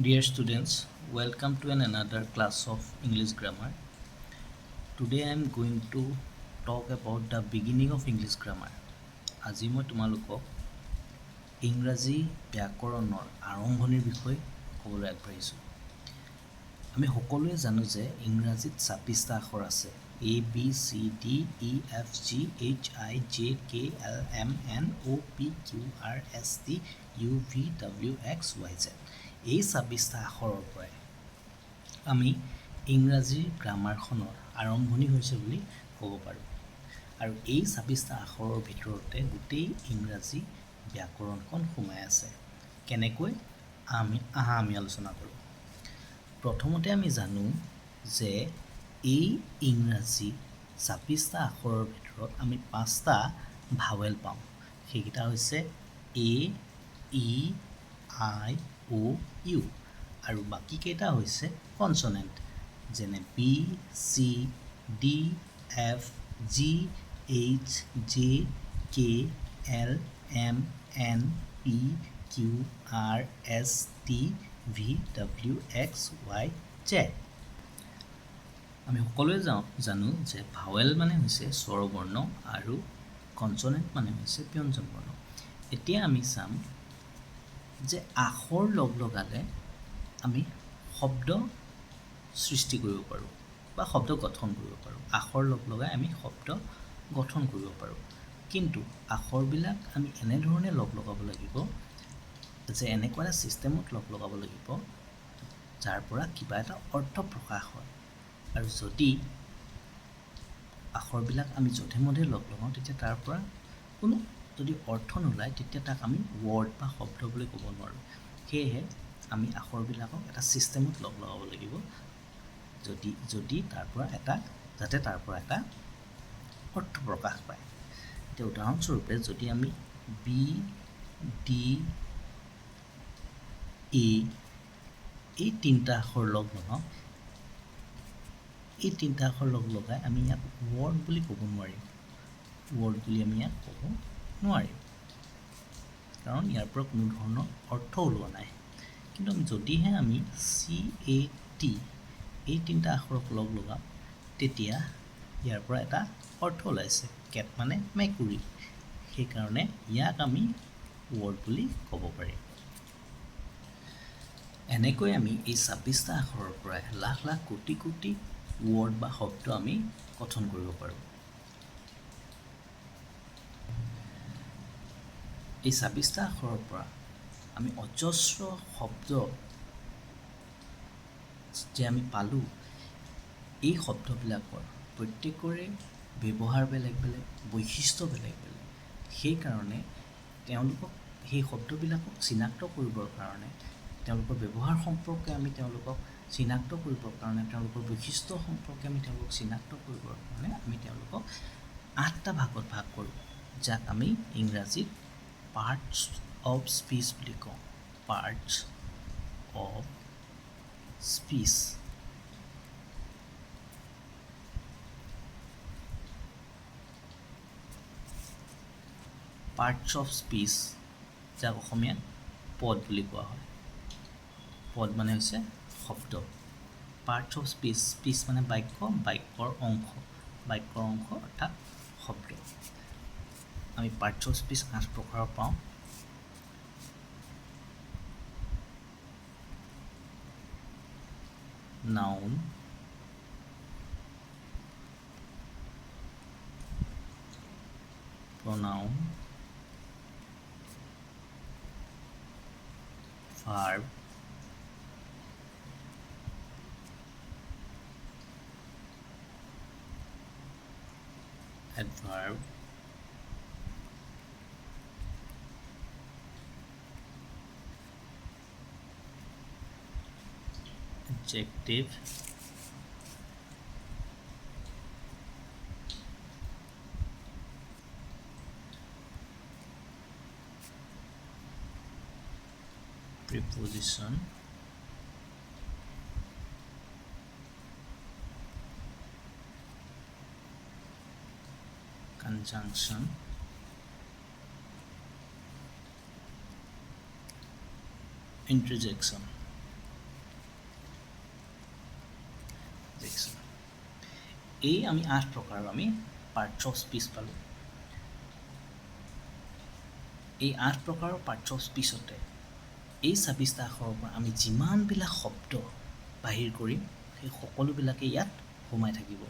Dear students, welcome to another class of English grammar. Today I am going to talk about the beginning of English grammar. আজি মই তোমালোকক ইংৰাজী ব্যাকৰণৰ আৰম্ভণিৰ বিষয়ে ক'বলৈ আগবাঢ়িছোঁ। আমি সকলোৱে জানো যে ইংৰাজীত 26টা আখৰ আছে। A, B, C, D, E, F, G, H, I, J, K, L, M, N, O, P, Q, R, S, T, U, V, W, X, Y, Z. এই 26টা আখৰৰ পৰাই আমি ইংৰাজীৰ গ্ৰামাৰখনৰ আৰম্ভণি হৈছে বুলি ক'ব পাৰোঁ। আৰু এই 26টা আখৰৰ ভিতৰতে গোটেই ইংৰাজী ব্যাকৰণখন সোমাই আছে। কেনেকৈ আমি আলোচনা কৰোঁ। প্ৰথমতে আমি জানো যে এই ইংৰাজী 26টা আখৰৰ ভিতৰত আমি 5টা ভাৱেল পাওঁ। সেইকেইটা হৈছে A, E, I, O, U আৰু বাকীকেইটা হৈছে কনচনেণ্ট যেনে B, C, D, F, G, H, J, K, L, M, N, P, Q, R, S, T, V, W, X, Y, Z. আমি সকলোৱে জানো যে ভাৱেল মানে হৈছে স্বৰবৰ্ণ আৰু কনচনেণ্ট মানে হৈছে ব্যঞ্জন বৰ্ণ। এতিয়া আমি চাম যে আখৰ লগালে আমি শব্দ সৃষ্টি কৰিব পাৰোঁ বা শব্দ গঠন কৰিব পাৰোঁ। আখৰ লগাই আমি শব্দ গঠন কৰিব পাৰোঁ। কিন্তু আখৰবিলাক আমি এনেধৰণে লগাব লাগিব যে এনেকুৱা এটা ছিষ্টেমত লগাব লাগিব যাৰ পৰা কিবা এটা অৰ্থ প্ৰকাশ হয়। আৰু যদি আখৰবিলাক আমি যধে মধে লগাওঁ তেতিয়া তাৰ পৰা কোনো যদি অৰ্থ নোলায় তেতিয়া তাক আমি ৱৰ্ড বা শব্দ বুলি ক'ব নোৱাৰোঁ। সেয়েহে আমি আখৰবিলাকক এটা ছিষ্টেমত লগাব লাগিব যাতে তাৰ পৰা এটা অৰ্থ প্ৰকাশ পায়। এতিয়া উদাহৰণস্বৰূপে যদি আমি B, D, E এই তিনিটা আখৰ লগাওঁ, এই তিনিটা আখৰ লগাই আমি ইয়াক ৱৰ্ড বুলি ক'ব নোৱাৰিম। কাৰণ ইয়াৰ পৰা কোনো ধৰণৰ অৰ্থ ওলোৱা নাই। কিন্তু যদিহে আমি CAT এই তিনিটা আখৰক লগাওঁ তেতিয়া ইয়াৰ পৰা এটা অৰ্থ ওলাইছে। কেট মানে মেকুৰী, সেইকাৰণে ইয়াক আমি ৱৰ্ড বুলি ক'ব পাৰিম। এনেকৈ আমি এই 26টা আখৰৰ পৰাই লাখ লাখ কোটি কোটি ৱৰ্ড বা শব্দ আমি গঠন কৰিব পাৰোঁ। এই 26টা আখৰৰ পৰা আমি অজস্ৰ শব্দ যে আমি পালোঁ, এই শব্দবিলাকৰ প্ৰত্যেকৰে ব্যৱহাৰ বেলেগ বেলেগ, বৈশিষ্ট্য বেলেগ বেলেগ। সেইকাৰণে সেই শব্দবিলাকক চিনাক্ত কৰিবৰ কাৰণে, তেওঁলোকৰ ব্যৱহাৰ সম্পৰ্কে আমি তেওঁলোকক চিনাক্ত কৰিবৰ কাৰণে, তেওঁলোকৰ বৈশিষ্ট্য সম্পৰ্কে আমি তেওঁলোকক চিনাক্ত কৰিবৰ কাৰণে আমি তেওঁলোকক 8টা ভাগত ভাগ কৰোঁ, যাক আমি ইংৰাজীত পাৰ্টছ অফ স্পীচ বুলি কওঁ। Parts of speech. Parts of speech যাক অসমীয়াত পদ বুলি কোৱা হয়। পদ মানে হৈছে শব্দ। পাৰ্টছ অফ স্পীচ, স্পীচ মানে বাক্যৰ অংশ অৰ্থাৎ শব্দ। আমি পাৰ্টছ অফ স্পীচ 8 প্ৰকাৰৰ পাওঁ। Noun, pronoun, verb, adverb, adjective, preposition, conjunction, interjection. এই আমি 8 প্ৰকাৰৰ আমি পাৰ্টছ অফ স্পীচ পালোঁ। এই 8 প্ৰকাৰৰ পাৰ্টছ অফ স্পীচতে এই 26টা আখৰৰ পৰা আমি যিমানবিলাক শব্দ বাহিৰ কৰিম সেই সকলোবিলাকে ইয়াত সোমাই থাকিব।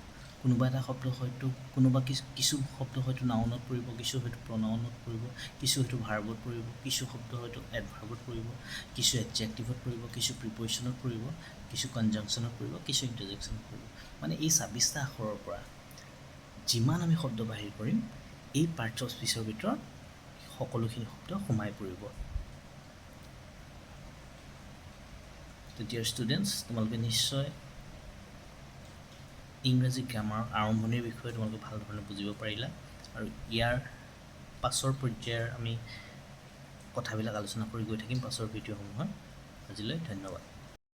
কোনোবা এটা শব্দ হয়তো কিছু শব্দ হয়তো নাউনত পৰিব, কিছু হয়তো প্ৰনাউনত পৰিব, কিছু হয়তো ভাৰ্বত পৰিব, কিছু শব্দ হয়তো এডভাৰ্বত পৰিব, কিছু এডজেক্টিভত পৰিব, কিছু প্ৰিপজিশ্যনত পৰিব, কিছু কনজাংশ্যনত পৰিব, কিছু ইণ্টাৰজেকশ্যনত পৰিব। মানে এই 26টা আখৰৰ পৰা যিমান আমি শব্দ বাহিৰ কৰিম এই পাৰ্টছ অফ স্পীচৰ ভিতৰত সকলোখিনি শব্দ সোমাই পৰিব। ডিয়াৰ ষ্টুডেণ্টছ, তোমালোকে নিশ্চয় ইংৰাজী গ্ৰামাৰৰ আৰম্ভণিৰ বিষয়ে তোমালোকে ভাল ধৰণে বুজিব পাৰিলা আৰু ইয়াৰ পাছৰ পৰ্যায়ৰ আমি কথাবিলাক আলোচনা কৰি গৈ থাকিম পাছৰ ভিডিঅ'সমূহত। আজিলৈ ধন্যবাদ।